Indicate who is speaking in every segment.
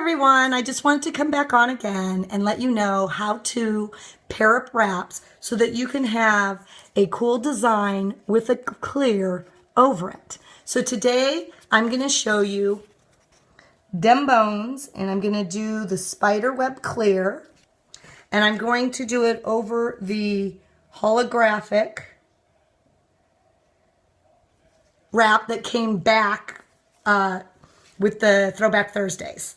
Speaker 1: everyone, I just wanted to come back on again and let you know how to pair up wraps so that you can have a cool design with a clear over it. So today I'm going to show you dem bones, and I'm going to do the spider web clear, and I'm going to do it over the holographic wrap that came back with the Throwback Thursdays.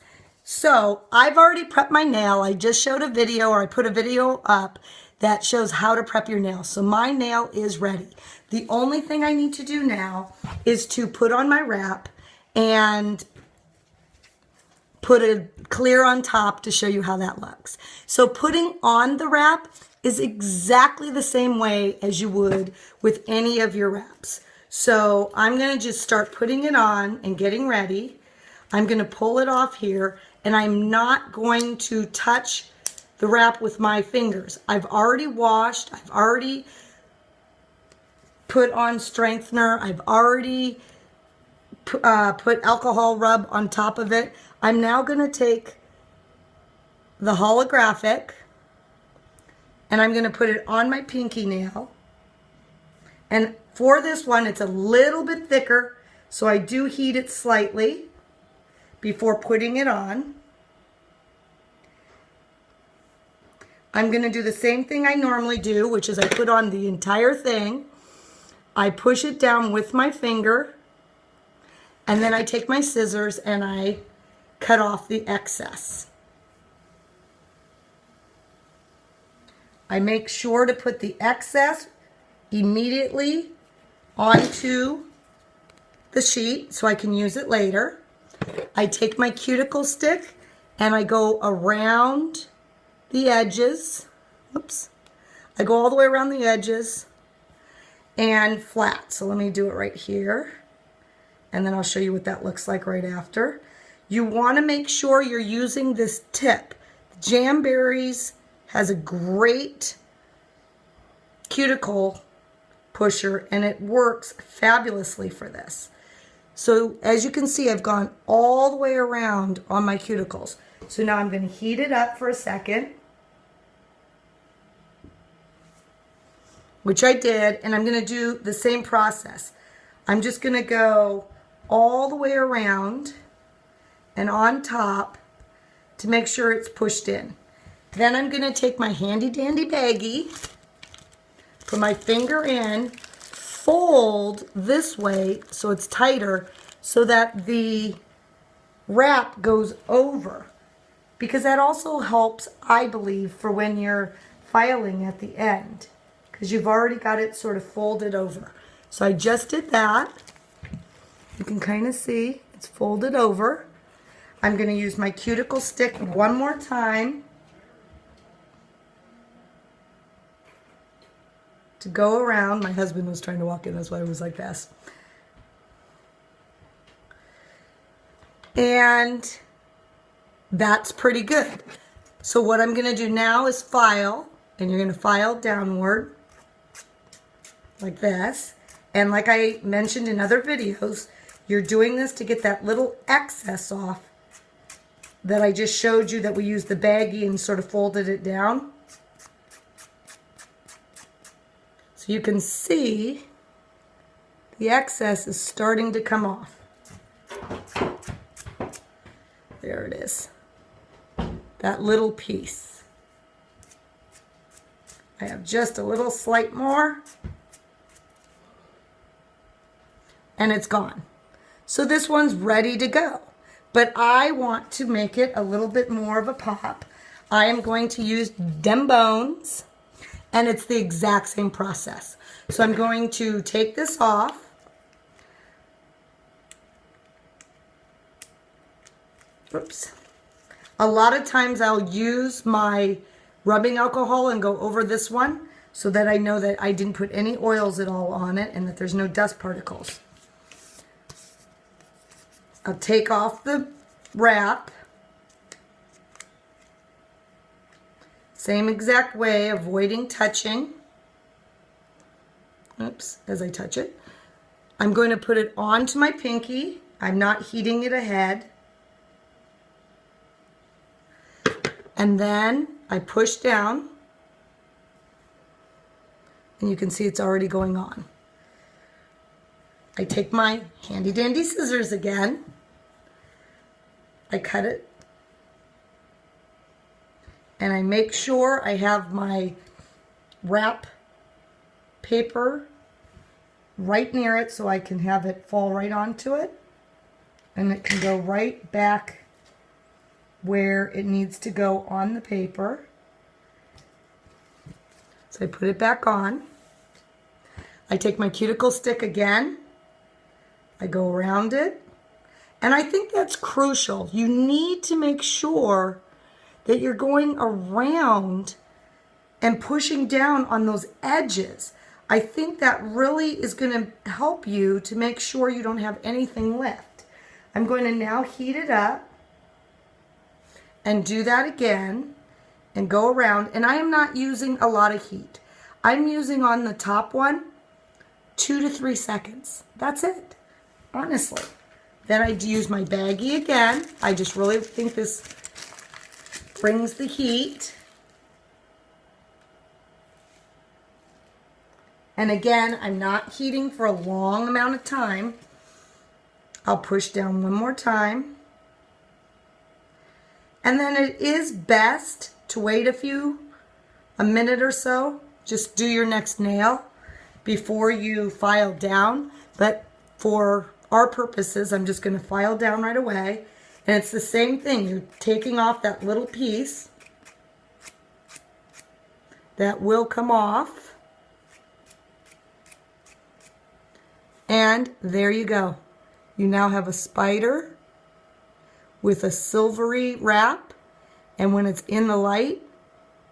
Speaker 1: So I've already prepped my nail. I just showed a video, or I put a video up that shows how to prep your nail. So my nail is ready. The only thing I need to do now is to put on my wrap and put a clear on top to show you how that looks. So putting on the wrap is exactly the same way as you would with any of your wraps. So I'm going to just start putting it on and getting ready. I'm going to pull it off here, and I'm not going to touch the wrap with my fingers. I've already washed. I've already put on strengthener. I've already put alcohol rub on top of it. I'm now going to take the holographic, and I'm going to put it on my pinky nail. And for this one, it's a little bit thicker, so I do heat it slightly before putting it on. I'm going to do the same thing I normally do, which is I put on the entire thing. I push it down with my finger, and then I take my scissors and I cut off the excess. I make sure to put the excess immediately onto the sheet so I can use it later. I take my cuticle stick and I go around the edges. Oops. I go all the way around the edges and flat. So let me do it right here, and then I'll show you what that looks like right after. You want to make sure you're using this tip. Jamberries has a great cuticle pusher, and it works fabulously for this. So as you can see, I've gone all the way around on my cuticles. So now I'm going to heat it up for a second, which I did, and I'm going to do the same process. I'm just going to go all the way around and on top to make sure it's pushed in. Then I'm going to take my handy dandy baggie, put my finger in, fold this way so it's tighter so that the wrap goes over, because that also helps, I believe, for when you're filing at the end, because you've already got it sort of folded over. So I just did that. You can kind of see it's folded over. I'm going to use my cuticle stick one more time to go around. My husband was trying to walk in, that's why it was like this. And that's pretty good. So what I'm going to do now is file, and you're going to file downward like this. And like I mentioned in other videos, you're doing this to get that little excess off that I just showed you, that we used the baggie and sort of folded it down. So you can see the excess is starting to come off. There it is. That little piece. I have just a little slight more, and it's gone. So this one's ready to go. But I want to make it a little bit more of a pop. I am going to use dem bones, and it's the exact same process. So I'm going to take this off. Oops. A lot of times I'll use my rubbing alcohol and go over this one so that I know that I didn't put any oils at all on it and that there's no dust particles. I'll take off the wrap. Same exact way, avoiding touching. Oops, as I touch it. I'm going to put it onto my pinky. I'm not heating it ahead. And then I push down, and you can see it's already going on. I take my handy dandy scissors again. I cut it. And I make sure I have my wrap paper right near it so I can have it fall right onto it. And it can go right back where it needs to go on the paper. So I put it back on. I take my cuticle stick again. I go around it. And I think that's crucial. You need to make sure that you're going around and pushing down on those edges. I think that really is going to help you to make sure you don't have anything left. I'm going to now heat it up and do that again and go around. And I am not using a lot of heat. I'm using on the top one 2 to 3 seconds. That's it, honestly. Then I use my baggie again. I just really think this brings the heat. And again, I'm not heating for a long amount of time. I'll push down one more time. And then it is best to wait a minute or so. Just do your next nail before you file down. But for our purposes, I'm just going to file down right away. And it's the same thing. You're taking off that little piece that will come off. And there you go. You now have a spider with a silvery wrap. And when it's in the light,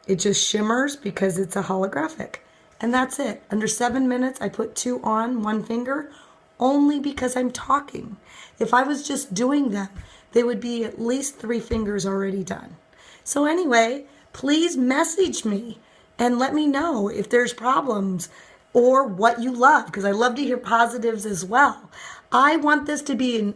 Speaker 1: it just shimmers because it's a holographic. And that's it. Under 7 minutes, I put 2 on, 1 finger, only because I'm talking. If I was just doing them, they would be at least 3 fingers already done. So anyway, please message me and let me know if there's problems or what you love, because I love to hear positives as well. I want this to be an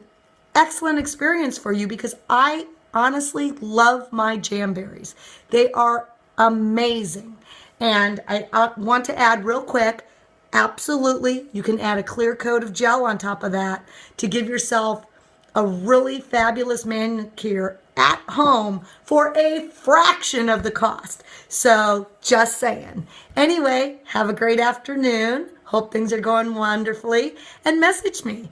Speaker 1: excellent experience for you because I honestly love my Jamberries. They are amazing. And I want to add real quick, absolutely, you can add a clear coat of gel on top of that to give yourself a really fabulous manicure at home for a fraction of the cost. So just saying. Anyway, have a great afternoon. Hope things are going wonderfully. And message me.